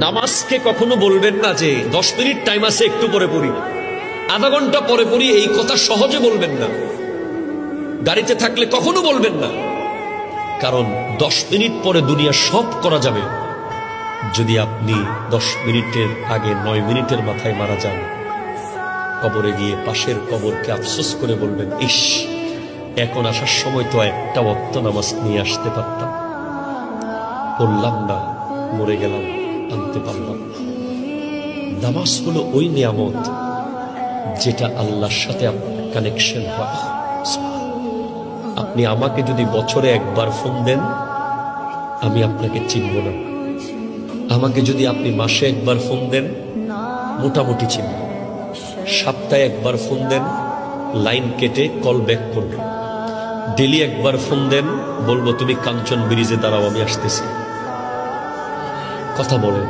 নামাজকে কখনো বলবেন না যে 10 মিনিট টাইম আছে একটু পরে পড়ি, আধা ঘন্টা পরে পড়ি, এই কথা সহজে বলবেন না। গাড়িতে থাকলে কখনো বলবেন না, কারণ 10 মিনিট পরে দুনিয়া সব করা যাবে। যদি আপনি 10 মিনিটের আগে 9 মিনিটের মাথায় মারা যান, কবরে গিয়ে পাশের কবরকে আফসোস করে বলবেন, ইস, এখন আসার সময় তো একটা ওয়াক্ত নামাজ নিয়ে আসতে পারতাম, পড়লাম না, মরে গেলাম, আনতে পারলাম। নামাজ হলো ওই নিয়ামত যেটা আল্লাহর সাথে আপনার কানেকশন হয়। আপনি আমাকে যদি বছরে একবার ফোন দেন, আমি আপনাকে চিনব না। আমাকে যদি আপনি মাসে একবার ফোন দেন, মোটামুটি চিনব। সপ্তাহে একবার ফোন দেন, লাইন কেটে কল ব্যাক করব। ডেলি একবার ফোন দেন, বলবো তুমি কাঞ্চন ব্রিজে দাঁড়াও, আমি আসতেছি। কথা বলেন।